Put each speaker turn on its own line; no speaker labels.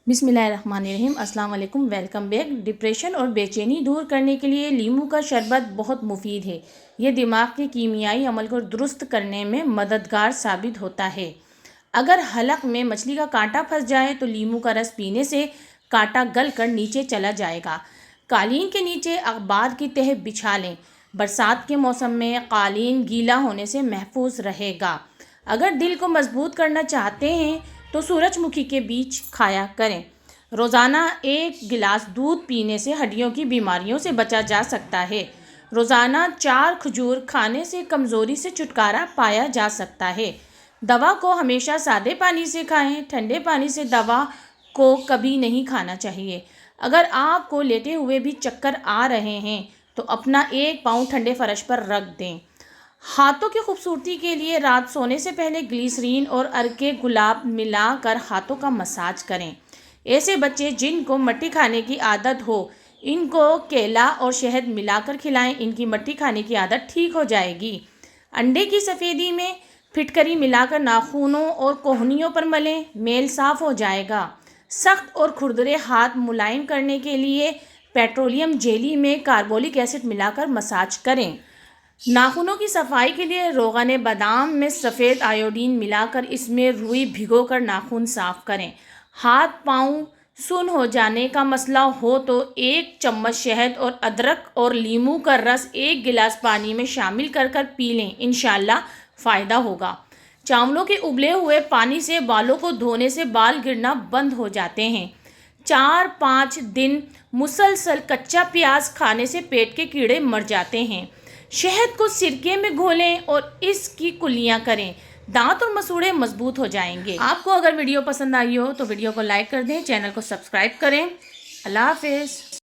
بسم اللہ الرحمن الرحیم۔ السلام علیکم، ویلکم بیک۔ ڈپریشن اور بے چینی دور کرنے کے لیے لیمو کا شربت بہت مفید ہے۔ یہ دماغ کے کیمیائی عمل کو درست کرنے میں مددگار ثابت ہوتا ہے۔ اگر حلق میں مچھلی کا کانٹا پھنس جائے تو لیمو کا رس پینے سے کانٹا گل کر نیچے چلا جائے گا۔ قالین کے نیچے اخبار کی تہ بچھا لیں۔ برسات کے موسم میں قالین گیلا ہونے سے محفوظ رہے گا۔ اگر دل کو مضبوط کرنا چاہتے ہیں تو سورج مکھی کے بیج کھایا کریں۔ روزانہ 1 گلاس دودھ پینے سے ہڈیوں کی بیماریوں سے بچا جا سکتا ہے۔ روزانہ 4 کھجور کھانے سے کمزوری سے چھٹکارا پایا جا سکتا ہے۔ دوا کو ہمیشہ سادے پانی سے کھائیں۔ ٹھنڈے پانی سے دوا کو کبھی نہیں کھانا چاہیے۔ اگر آپ کو لیٹے ہوئے بھی چکر آ رہے ہیں تو اپنا 1 پاؤں ٹھنڈے فرش پر رکھ دیں۔ ہاتھوں کی خوبصورتی کے لیے رات سونے سے پہلے گلیسرین اور عرق گلاب ملا کر ہاتھوں کا مساج کریں۔ ایسے بچے جن کو مٹی کھانے کی عادت ہو، ان کو کیلا اور شہد ملا کر کھلائیں۔ ان کی مٹی کھانے کی عادت ٹھیک ہو جائے گی۔ انڈے کی سفیدی میں پھٹکری ملا کر ناخنوں اور کوہنیوں پر ملیں، میل صاف ہو جائے گا۔ سخت اور کھردرے ہاتھ ملائم کرنے کے لیے پیٹرولیم جیلی میں کاربولک ایسڈ ملا کر مساج کریں۔ ناخنوں کی صفائی کے لیے روغن بادام میں سفید آیوڈین ملا کر اس میں روئی بھگو کر ناخن صاف کریں۔ ہاتھ پاؤں سن ہو جانے کا مسئلہ ہو تو 1 چمچ شہد اور ادرک اور لیمو کا رس 1 گلاس پانی میں شامل کر پی لیں، انشاءاللہ فائدہ ہوگا۔ چاولوں کے ابلے ہوئے پانی سے بالوں کو دھونے سے بال گرنا بند ہو جاتے ہیں۔ 4-5 دن مسلسل کچا پیاز کھانے سے پیٹ کے کیڑے مر جاتے ہیں۔ شہد کو سرکے میں گھولیں اور اس کی کلیاں کریں، دانت اور مسوڑھے مضبوط ہو جائیں گے۔ آپ کو اگر ویڈیو پسند آئی ہو تو ویڈیو کو لائک کر دیں، چینل کو سبسکرائب کریں۔ اللہ حافظ۔